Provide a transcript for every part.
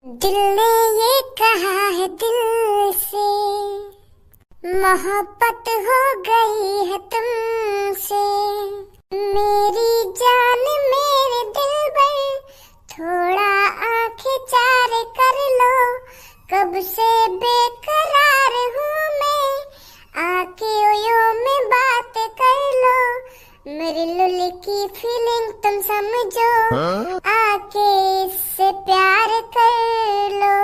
दिल ने ये कहा है दिल से, मोहब्बत हो गई है तुमसे। मेरी जान मेरे दिल पर थोड़ा आंखें चार कर लो, कब से बेकरार हूँ मैं, आके ओयो में बात कर लो। मेरी लुल की फीलिंग तुम समझो, आके इससे प्यार कर लो।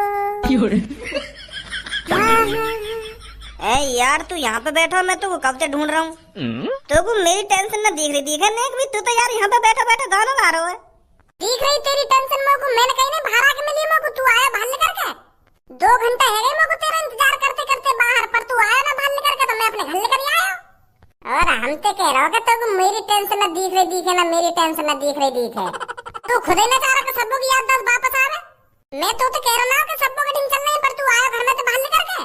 ए यार तू यहाँ पे बैठा, मैं तू कब से ढूंढ रहा हूँ। तो मेरी टेंशन ना दिख रही तू तो यार यहाँ पे बैठा बैठा गाना गा रहा है। दिख रही तेरी टेंशन मोको, मैंने कहीं नहीं बाहर आके मिली मोको, तू आया बाहर निकल के। 2 घंटा है गए मोको तेरा इंतजार करते करते बाहर, पर तू आया ना बाहर निकल के, तो मैं अपने घर लेकर आया। और हम तो कह रहा हूँ तो मेरी टेंशन ना दिख रही दिखे ना, मेरी टेंशन ना दिख रही दिखे। तू खुद ही ना चाह रहा कि सबको की याददाश्त वापस आवे। मैं तो कह रहा ना कि सबको की टेंशन नहीं, पर तू आया घर में तो बाहर निकल के।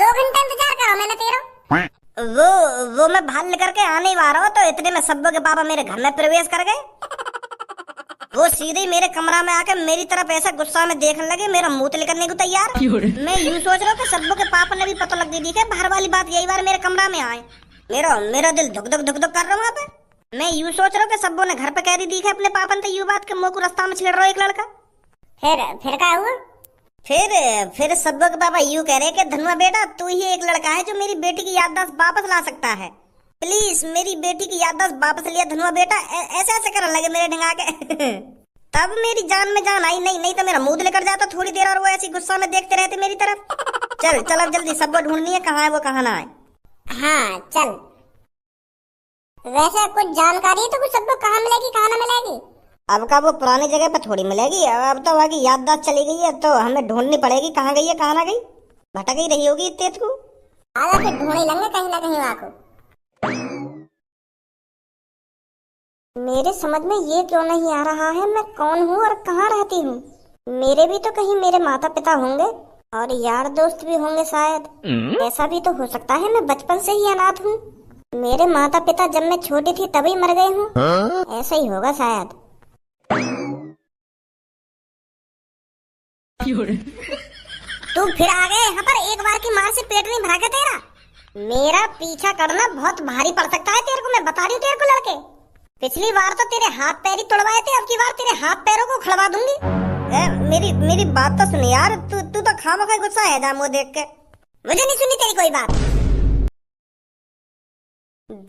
2 घंटे इंतजार करो मैंने तेरा। वो मैं बाहर लेकर के आने ही रहा हूँ, तो इतने में सब्बो के पापा मेरे घर में प्रवेश कर गए। वो सीधे मेरे कमरा में आकर मेरी तरफ ऐसा गुस्सा में देखने लगे, मेरा मुंह निकलने को तैयार। मैं यूं सोच रहा हूँ कि सब्बो के पापा ने भी पता लग दी थी बाहर वाली बात, यही बार मेरे कमरा में आए। मेरा दिल धुक धुक कर रहा हूँ वहाँ पे। मैं यूं सोच रहा हूँ कि सब्बो ने घर पे कह दी है अपने पापा ने, तो यूं बात के मुंह को रास्ता में छेड़ रहा है एक लड़का। फिर क्या हुआ? फिर सब्बो के पापा यूं कह रहे कि धनुआ बेटा तू ही एक लड़का है जो मेरी बेटी की याददाश्त वापस ला सकता है, प्लीज मेरी बेटी की याददाश्त वापस लिया धनुआ बेटा। ऐसे ऐसे करने लगे मेरे ढंगा के। तब मेरी जान में जान आई, नहीं तो मेरा मुंह लेकर जाता थोड़ी देर, और वो ऐसी गुस्सा में देखते रहते मेरी तरफ। चल अब जल्दी सब्बो ढूंढनी है, कहाँ है वो कहाँ ना है। हाँ चल। वैसे कुछ जानकारी है तो कुछ सबको कहाँ मिलेगी कहाँ ना मिलेगी? अब का वो पुरानी जगह पे थोड़ी मिलेगी, अब तो वहाँ की याददाश्त चली गई है, तो हमें ढूंढनी पड़ेगी कहाँ गई है कहाँ ना गई। भटक ही रही होगी इतने को। आजा फिर ढूंढ ही लेंगे कहीं ना कहीं वहाँ को। मेरे समझ में ये क्यों नहीं आ रहा है मैं कौन हूँ और कहाँ रहती हूँ। मेरे भी तो कहीं मेरे माता पिता होंगे और यार दोस्त भी होंगे शायद। ऐसा भी तो हो सकता है मैं बचपन से ही अनाथ हूँ, मेरे माता पिता जब मैं छोटी थी तभी मर गए हूँ। ऐसा ही होगा शायद। तू फिर आ गए यहाँ पर, एक बार की मार से पेट नहीं भरा क्या तेरा? मेरा पीछा करना बहुत भारी पड़ सकता है तेरे को, मैं बता रही हूँ तेरे को लड़के। पिछली बार तो तेरे हाथ पैर ही तोड़वाए थे, अब की बार तेरे हाथ पैरों को खड़वा दूंगी। मेरी बात तो सुन यार, तू तो खामखा गुस्सा है जामो देख के। मुझे नहीं सुनी तेरी कोई बात।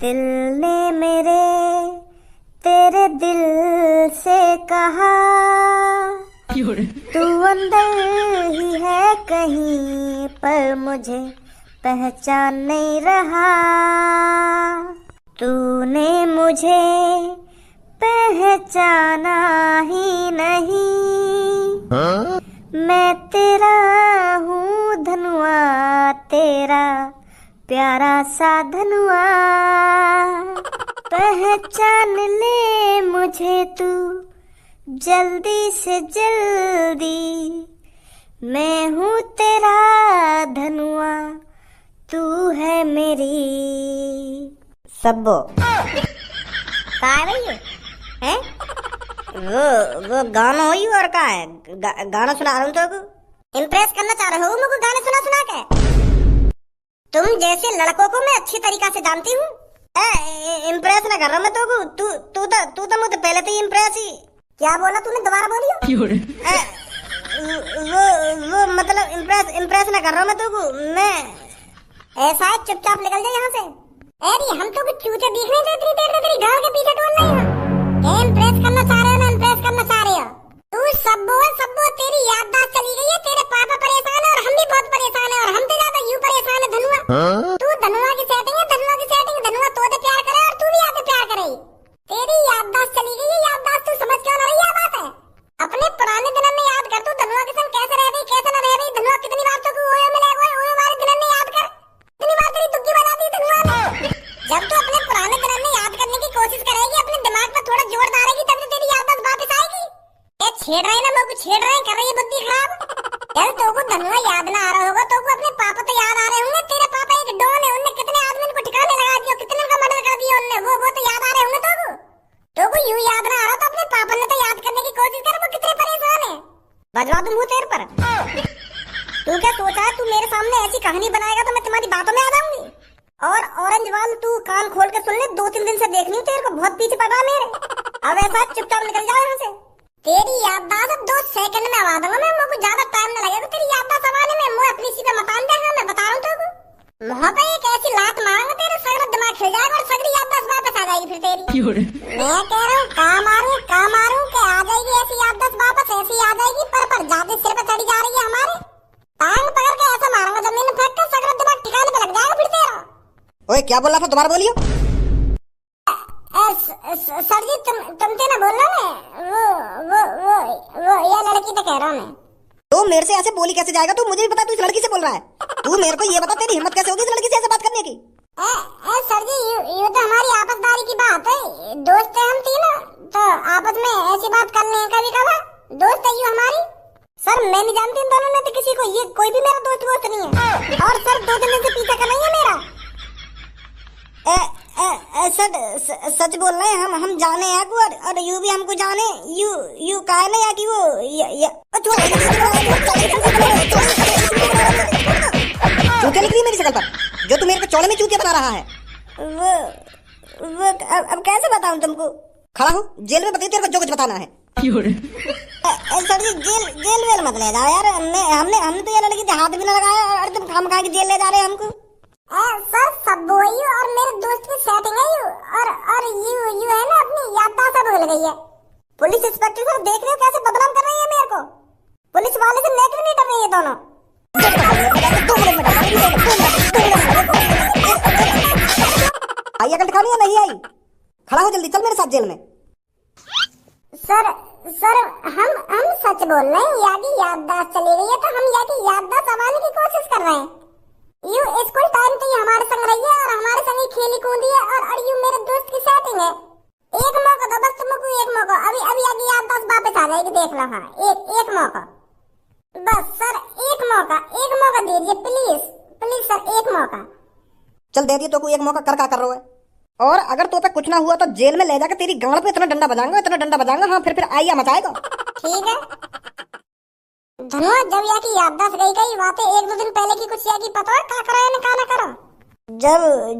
दिल ने मेरे तेरे दिल से कहा, तू अंदर ही है कहीं पर मुझे पहचान नहीं रहा। तूने मुझे पहचाना ही नहीं, मैं तेरा हूँ धनुआ, तेरा प्यारा सा धनुआ। पहचान ले मुझे तू जल्दी से जल्दी, मैं हूँ तेरा धनुआ, तू है मेरी सब्बो। कहाँ है भाई है? वो गाना हुई और कहाँ है? गाना सुना रहा हूँ तो इम्प्रेस करना चाह रहे हो मुझको गाने सुना के? तुम जैसे लड़कों को मैं अच्छी तरीका से जानती हूँ। इम्प्रेस ना कर रहा मैं तू तो मुझे पहले तो इम्प्रेस ही। क्या बोला तूने, दोबारा बोलियो। वो मतलब इम्प्रेस ना कर रहा मैं तुमको, मैं ऐसा है चुपचाप निकल जाए यहाँ से। अरे हम तो कुछ फ्यूचर दिख रहे थे, इतनी देर में तेरी गाल के पीछे डोल रही है। इम्प्रेस करना चाह रहे हो ना, इम्प्रेस करना चाह रहे हो तू। सब्बो तेरी याददाश्त चली गई है, तेरे पापा परेशान है और हम भी बहुत परेशान है, और हम तो ज्यादा यूं परेशान है धनुआ। तू धनुआ की सेटिंग है, धनुआ की सेटिंग। धनुआ तो प्यार करे और तू भी आके प्यार करे। तेरी याददाश्त चली गई है, याददाश्त तू समझ क्यों ना रही है बात है? अपने पुराने दिनों में याद कर, तू धनुआ के संग कैसे रह रही कैसे न रह रही। धनुआ कितनी बार तो ओयो मिलेगा, ओयो वाले दिनों में याद कर, कितनी बार तेरी दुग्गी बजा दी धनुआ ने। जब तू अपने पुराने दिनों में याद करने की कोशिश करेगी, अपने दिमाग पर थोड़ा जोर डालेगी, तब तो तेरी याददाश्त वापस आएगी। ये छेड़ रहे ना मुझको, छेड़ रहे कर रही है बुद्धि खराब। चल तो को धनुआ याद ना आ रहा होगा तो को अपने पापा तो याद आ रहे होंगे। तेरे पापा एक डॉन है, उनने कितने आदमी को ठिकाने लगा दिया, कितने का मर्डर कर दिया उनने, वो तो याद आ रहे होंगे तो को यूं याद ना आ रहा तो अपने पापा ने तो याद करने की कोशिश कर, वो कितने परेशान है। बजवा दूं मुंह तेरे पर। तू क्या सोचा है, तू मेरे सामने ऐसी कहानी बनाएगा तो मैं तुम्हारी बातों में आ जाऊंगी। और ऑरेंज वाल तू कान खोल के सुन ले, 2-3 दिन से देख रही हूँ तेरे को, बहुत पीछे पड़ा मेरे। अब ऐसा चुपचाप निकल जाओ यहाँ से। तेरी याददाश्त अब 2 सेकंड में आवा दूंगा मैं, मुझे ज्यादा टाइम न लगेगा तेरी याददाश्त आवाने में। मुझे अपनी सीधे मतान देगा, मैं बता रहा हूँ तेरे को। मुँह पे एक ऐसी लात मारूंगा तेरे सगरा दिमाग खिल जाएगा और सगरी याददाश्त वापस आ जाएगी फिर तेरी। मैं कह रहा हूँ का मारूं के आ जाएगी ऐसी याददाश्त वापस, ऐसी आ जाएगी पर ज्यादा सिर पे चढ़ी जा रही है हमारे। टांग पकड़ के ऐसा मारूंगा जमीन में फेंक कर, सगरा दिमाग ठिकाने पे लग जाएगा फिर तेरा। ओए क्या बोल रहा था, दोबारा बोलियो। सर जी तुम तो ना बोल रहे वो ये लड़की तो कह रहा हूँ मैं। तो मेरे से ऐसे बोली कैसे जाएगा, तू मुझे भी पता तू इस लड़की से बोल रहा है। तू मेरे को ये बता तेरी हिम्मत कैसे होगी इस लड़की से ऐसे बात करने की। सर जी ये तो हमारी आपसदारी की बात है, दोस्त है हम तीनों, तो आपस में ऐसी बात कर ले कभी कभार, दोस्त है ये हमारी। सर मैं नहीं जानती इन दोनों में तो किसी को, ये कोई भी मेरा दोस्त नहीं है। और सर 2 दिन से पीछा कर रही है मेरा। सच बोल रहे हैं हम जाने हैं और यू भी हमको जाने। यू कहा ना या कि वो चूतिया निकली मेरी शक्ल पर, जो तू मेरे को चौड़े में चूतिया बता रहा है। वो अब कैसे बताऊं तुमको। खड़ा हो, जेल में बताइए तेरे को जो कुछ बताना है। सर जी जेल वेल मत ले जाओ यार, हमने तो ये लड़की के हाथ भी ना लगाया और तुम खामखा के जेल ले जा रहे हैं हमको। सर सब वही और मेरे दोस्त की सेटिंग है यू, और यू है ना अपनी याददाश्त सब भूल गई है। पुलिस इंस्पेक्टर सर देख रहे हो कैसे बदनाम कर रही है मेरे को, पुलिस वाले से नेट भी नहीं डर रही है दोनों। आई अकल दिखानी या नहीं आई? खड़ा हो जल्दी, चल मेरे साथ जेल में। सर हम सच बोल रहे हैं, यादी याददाश्त चली गई है तो हम यादी याददाश्त संभालने की कोशिश कर रहे हैं। यू स्कूल टाइम तो हमारे संग रही है और हमारे संग खेली कूदी है, और यू मेरे दोस्त की सेटिंग है। एक मौका दो बस तुमको, एक मौका, अभी यादी याददाश्त वापस आ जाएगी, देख लो। हाँ एक मौका बस सर, एक मौका दीजिए प्लीज सर, एक मौका। चल दे दिए तो एक मौका, कर क्या कर रहा है। और अगर तो पे कुछ ना हुआ तो जेल में ले जाकर तेरी गांड पे इतना डंडा बजाऊंगा, हाँ फिर आइया मचाएगा। ठीक है धनुआ, जब या की याददाश्त गई बातें 1-2 दिन पहले की कुछ या की पता है क्या करो या ना करो।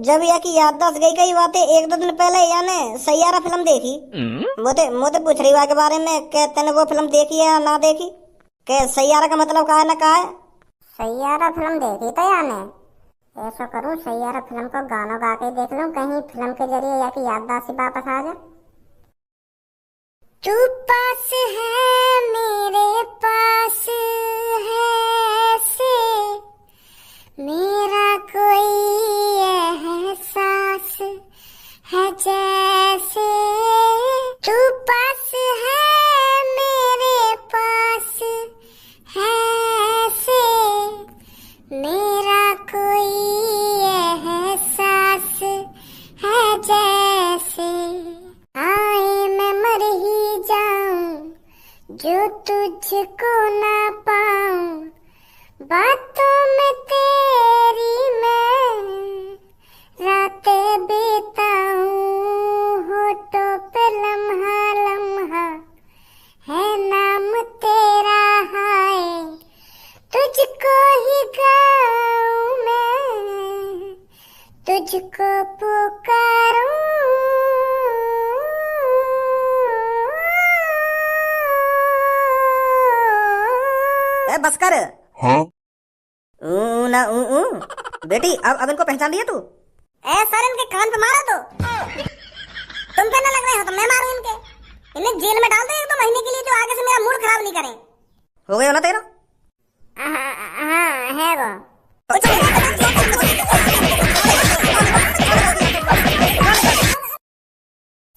जब या की याददाश्त गई बातें 1-2 दिन पहले याने सैयारा फिल्म देखी। मोते पूछ रही के बारे में, कहते ने वो फिल्म देखी है या ना देखी, के सैयारा का मतलब क्या है ना क्या है। सैयारा फिल्म देखी तो याने ऐसा करूं, सैयारा फिल्म को गाना गा के देख लूं, कहीं फिल्म के जरिए या की याददाश्त वापस आ जाए। तू पास है मेरे पास है से मेरा कोई एहसास है जैसे, तू पास है मेरे पास है से मेरा कोई एहसास है जैसे, आए मैं मर ही जाऊं जो तुझको ना पाऊं, बातों में तेरी मैं रातें बिताऊं, होठों पे लम्हा है नाम तेरा, हाय तुझको ही गाऊं मैं, तुझको पुकारूं। बस कर। हाँ? बेटी अब इनको पहचान लिया तू? सर इनके कान पे मारा तो तुम पे ना लग रहे हो तो मैं मारूं इनके, इन्हें जेल में डाल दो 1-2 महीने के लिए, जो आगे से मेरा मूड खराब नहीं करें। हो गया ना तेरा? हाँ है वो।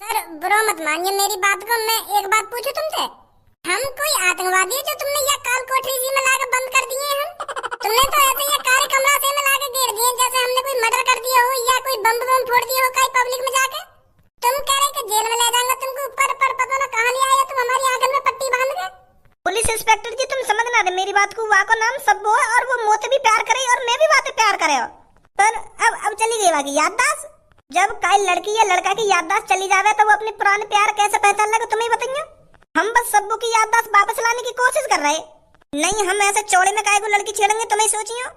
सर बुरा मत मानिए मेरी बात को, मैं एक बात पूछूं तुमसे, हम कोई आतंकवादी है जो तुमने ये काल कोठरी जी में लाकर बंद कर दिए हैं? तुमने तो ऐसे ये काले कमरा से में लाकर घेर दिए जैसे हमने कोई मर्डर कर दिया हो या कोई बम फोड़ दिया हो कहीं पब्लिक में जाके। तुम कह रहे कि जेल में ले जाएंगे तुमको, ऊपर पर पता ना कहां ले आया तुम, हमारी आंगन में पट्टी बांध के। पुलिस इंस्पेक्टर जी तुम समझ ना रहे मेरी बात को, वहाँ को नाम सब्बो है और वो मोते भी प्यार करे और मैं भी बातें प्यार करे हो, पर अब चली गई बाकी याददाश्त। जब काई लड़की या लड़का की याददाश्त चली जावे तो वो अपने पुराने प्यार कैसे पहचान लेगा, तुम्हें बताइए। हम बस सब्बू की याददाश्त वापस लाने की कोशिश कर रहे। नहीं, हम ऐसे चौड़े में काहे को लड़की छेड़ेंगे, तुम्हें सोचियो।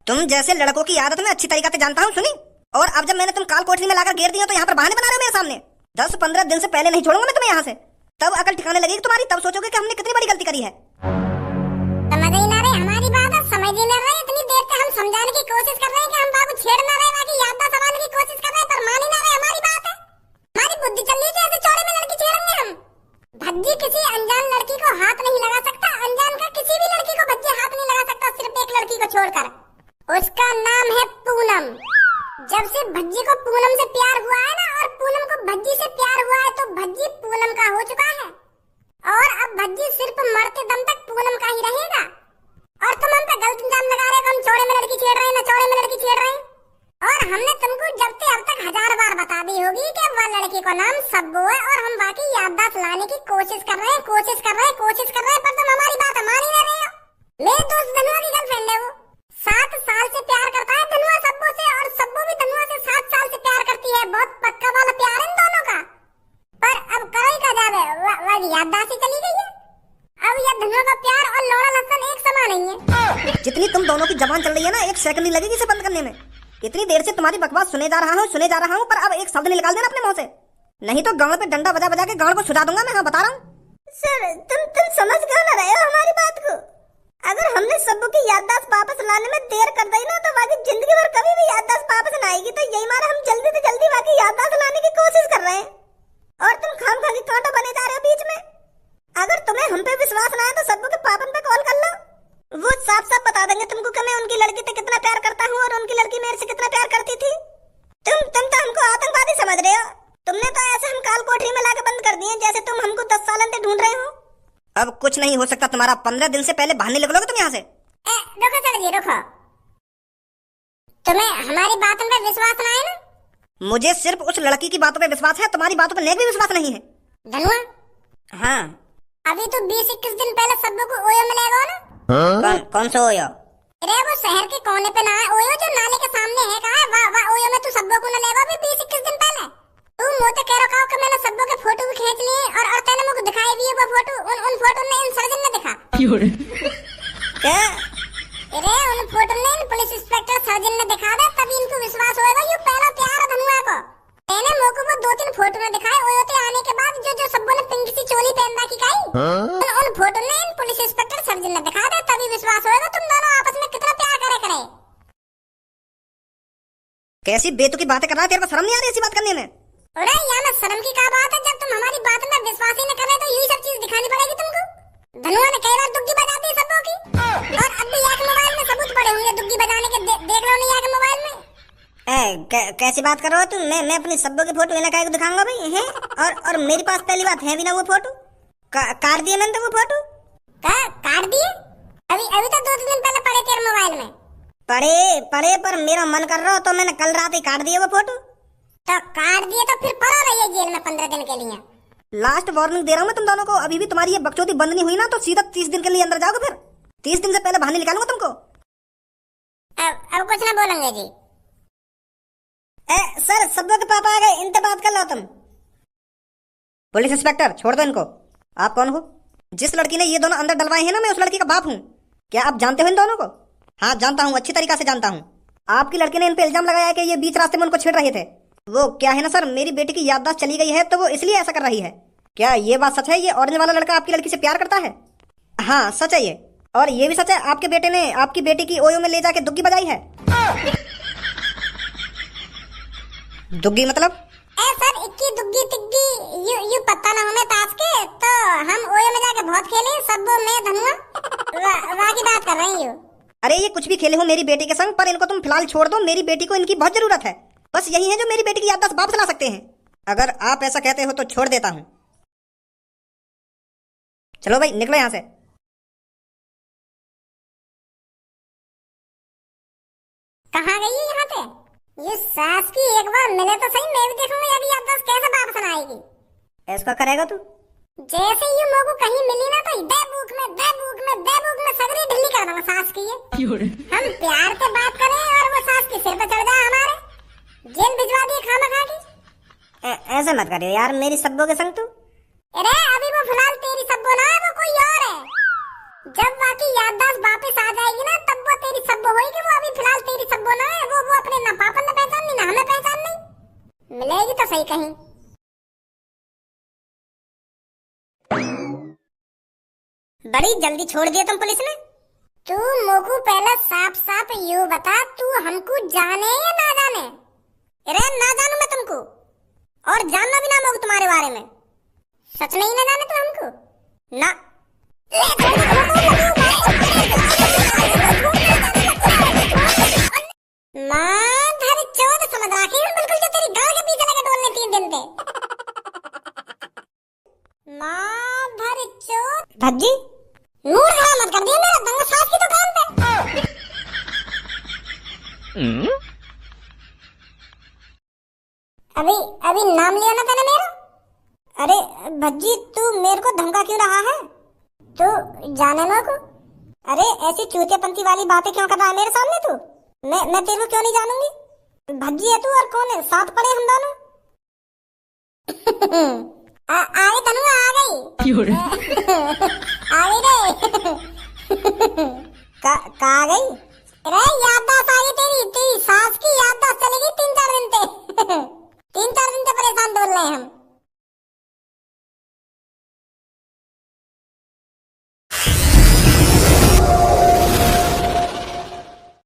तुम जैसे लड़कों की आदत में अच्छी तरीके से जानता हूँ, सुनी। और अब जब मैंने तुम काल कोठरी में लाकर घेर दिया तो यहाँ पर बहाने बना रहे हो मेरे सामने। 10-15 दिन से पहले नहीं छोड़ूंगा मैं तुम्हें यहाँ से। तब अकल ठिकाने लगेगी तुम्हारी, तब सोचोगे कि हमने कितनी बड़ी गलती करी है। समझ ही ना रहे हमारी बात, समझ ही ना रहे। इतनी देर से हम समझाने की कोशिश कर रहे हैं कि हम बाबू छेड़ ना रहे, बाकी याददाश्त संभालने की कोशिश कर रहे हैं, पर मान ही ना रहे हमारी बात है। हमारी बुद्धि चल रही है, ऐसे चौड़े में लड़की छेड़ेंगे हम। भज्जी किसी अनजान लड़की को हाथ नहीं लगा सकता, अनजान का किसी भी लड़की को भज्जी हाथ नहीं लगा सकता, सिर्फ एक लड़की को छोड़कर। उसका नाम है पूनम। जब से भज्जी को पूनम से प्यार हुआ है ना, और पूनम को भज्जी से प्यार हुआ है, तो भज्जी पूनम का हो चुका है। और अब भज्जी सिर्फ मरते दम तक पूनम का ही रहेगा। और तुम हम पे गलत इल्जाम लगा रहे हो, हम चौड़े में लड़की छेड़ रहे हैं, ना चौड़े में लड़की छेड़ रहे हैं। और हमने तुमको जब से अब तक 1000 बार बता दी होगी कि वह लड़की को नाम सब्बू है, और हम बाकी याददाश्त लाने की कोशिश कर रहे हैं, कोशिश कर रहे हैं, पर तुम हमारी बात मान ही नहीं रहे हो। मेरे दोस्त धनुआ की गर्लफ्रेंड है वो। 7 साल से प्यार करता है धनुआ सब्बू से, और सब्बू भी धनुआ से 7 साल से प्यार करती है। बहुत पक्का वाला प्यार है इन दोनों का। पर अब करो ही का जावे, वह याददाश्त ही चली गई है। अब यह धनुआ का प्यार और लौड़ा लहसन एक समान नहीं है। जितनी तुम दोनों की जबान चल रही है ना, 1 सेकंड नहीं लगेगी इसे बंद करने में। इतनी देर से तुम्हारी बकवास सुने जा रहा हूँ, पर अब एक शब्द नहीं निकाल देना अपने मुंह से, नहीं तो गांव पे डंडा बजा बजा के गांव को सुझा दूंगा मैं। हाँ, बता रहा हूँ। सर, तुम समझ क्यों ना रहे हो हमारी बात को? अगर हमने सब्बू की याददाश्त वापस लाने में देर कर दी ना, तो बाकी जिंदगी भर कभी भी याददाश्त वापस ना आएगी। तो यही मारा हम जल्दी से जल्दी बाकी याददाश्त लाने की कोशिश कर रहे हैं, और तुम खामखा की कांटा बने जा रहे हो बीच में। अगर तुम्हें हम पे विश्वास ना है तो सब्बू के पापन पे कॉल कर लो, वो साफ साफ बता देंगे तुमको कि मैं उनकी लड़की से कितना प्यार करता हूँ और उनकी लड़की मेरे से कितना प्यार करती थी। तुम तो हमको आतंकवादी समझ रहे हो। तुमने तो ऐसे हम काल कोठरी में लाके बंद कर दिए जैसे तुम हमको 10 साल से ढूंढ रहे हो। अब कुछ नहीं हो सकता तुम्हारा। 15 दिन से पहले बाहर निकलोगे तुम यहाँ से। रुको सर जी, रुको। तुम्हें हमारी बातों पे विश्वास ना है ना? मुझे सिर्फ उस लड़की की बातों पे विश्वास है, तुम्हारी बातों पे नेक भी विश्वास नहीं है। धनुआ, हाँ, अभी तो 20-21 दिन पहले सब्बू को ओयो में ले गए ना? कौन सा ओयो? अरे वो शहर के कोने पे ना है ओयो, जो नाले के सामने है। कहा है वाह ओयो में तू सब्बू को न ले गया अभी 20-21 दिन पहले। तू मुझे कह रहा कि मैंने सब्बू के फोटो भी खींच लिए, और तेने मुझे दिखाई भी है वो फोटो। उन फोटो ने इन सर्जन ने दिखा क्या? अरे उन फोटो ने इन पुलिस इंस्पेक्टर सर्जन ने दिखा दे, तभी इनको विश्वास होएगा। ये पहला प्यार है धनुआ को। मैंने मोको वो 2-3 फोटो में दिखाए ओयो ते आने के बाद, जो सब्बू ने पिंक सी चोली पहन रखी काई। उन फोटो ने इन पुलिस इंस्पेक्टर सर्जन ने दिखा दे, तभी विश्वास होएगा तुम दोनों आपस में कितना प्यार करे। कैसी बेतुकी बातें कर रहा है, तेरे को शर्म नहीं आ रही ऐसी बात करने में? अरे यहाँ में शर्म की क्या बात है? जब तुम हमारी बात में विश्वास ही न कर रहे तो यही सब चीज दिखानी पड़ेगी तुमको। धनुआ ने कई बार दुग्गी बजा दी सबों की, और अब भी यहाँ के मोबाइल में सबूत पड़े होंगे दुग्गी बजाने के। देख लो नहीं यहाँ के मोबाइल में। कैसी बात कर रहे हो तुम? मैं अपनी सब्बू की फोटो इन्हें काहे को दिखाऊंगा भाई हैं? और मेरे पास पहली बात है भी ना वो फोटो। काट दिए मैंने तो वो फोटो। काट दिए? अभी तो 2 दिन पहले पड़े तेरे मोबाइल में। पड़े पर मेरा मन कर रहा हो तो मैंने कल रात ही काट दिया वो फोटो। तो काट दिए तो फिर पड़ो रहिए जेल में 15 दिन के लिए। लास्ट वार्निंग दे रहा हूँ मैं तुम दोनों को। अभी भी तुम्हारी ये बकचोदी बंद नहीं हुई ना, तो सीधा 30 दिन के लिए अंदर जाओगे। फिर 30 दिन से पहले बाहर निकालूंगा तुमको। अब कुछ ना बोलेंगे जी। सर, सब्बू के पापा आ गए, इनसे बात कर लो तुम। पुलिस इंस्पेक्टर, छोड़ दो इनको। आप कौन हो? जिस लड़की ने ये दोनों अंदर डलवाए हैं ना, मैं उस लड़की का बाप हूँ। क्या आप जानते हो इन दोनों को? हाँ, जानता हूँ, अच्छी तरीके से जानता हूँ। आपकी लड़की ने इन पे इल्जाम लगाया है कि ये बीच रास्ते में उनको छेड़ रहे थे। वो क्या है ना सर, मेरी बेटी की याददाश्त चली गई है, तो वो इसलिए ऐसा कर रही है। क्या ये बात सच है? ये ऑरेंज वाला लड़का आपकी लड़की से प्यार करता है? हाँ, सच है ये। और ये भी सच है आपके बेटे ने आपकी बेटी की ओयो में ले जाके दुग्गी बजाई है। दुग्गी मतलब? सर, इक्की दुग्गी तिग्गी यू पता ना हमें ताश के, तो हम ओयो में जाके बहुत खेले सब्बू में धनुआ वाह की बात कर रहे हैं। अरे ये कुछ भी खेले हो मेरी बेटी के संग, पर इनको तुम फिलहाल छोड़ दो। मेरी बेटी को इनकी बहुत जरूरत है। बस यही है जो मेरी बेटी की याददाश्त वापस ला सकते हैं। अगर आप ऐसा कहते हो तो छोड़ देता हूँ। चलो भाई, निकलो यहाँ से। कहाँ गई है यहाँ पे? ये सास की एक बार मिले तो सही, मैं भी देखूंगा ये याददाश्त कैसे वापस आएगी। ऐसा करेगा तू? जैसे ही मोको कहीं मिली ना, तो दे बुक में सगरी ढिल्ली कर दूंगा सास की। हम प्यार से बात करें और वो सास के सिर पे चढ़ जाए हमारे, जेल भिजवा दिए खामा खा के। ऐसा मत करियो यार मेरी सब्बू के संग तू। अरे अभी वो फिलहाल तेरी सही कहीं। बड़ी जल्दी छोड़ दिया तुम पुलिस ने। तू मोकू पहले साफ साफ यू बता, तू हमको जाने या ना जाने? अरे ना जानू मैं तुमको, और जानना भी ना मोगू तुम्हारे बारे में। सच नहीं ना जाने तू हमको? ना। माधर चौथ समझ रखी है बिल्कुल, जो तेरी गाल के पीछे लगे डोलने 3 दिन पे। माधर चौथ भज्जी मूड खराब मत कर दिया मेरा, दंगा सास की दुकान पे। अभी नाम लिया ना तूने मेरा? अरे भज्जी तू मेरे को धमका क्यों रहा है? तू जाने ना को? अरे ऐसी चूतियापंती वाली बातें क्यों कर रहा है मेरे सामने तू? मैं तेरे को क्यों नहीं जानूंगी? भज्जी है तू और कौन है? साथ पड़े हम दोनों। आ गई तनु, आ गई। आ गई रे। का आ गई? अरे याददाश्त आ गई तेरी सास की याददाश्त चलेगी 3-4 दिन पे। 3-4 दिन से परेशान डोल रहे हैं हम।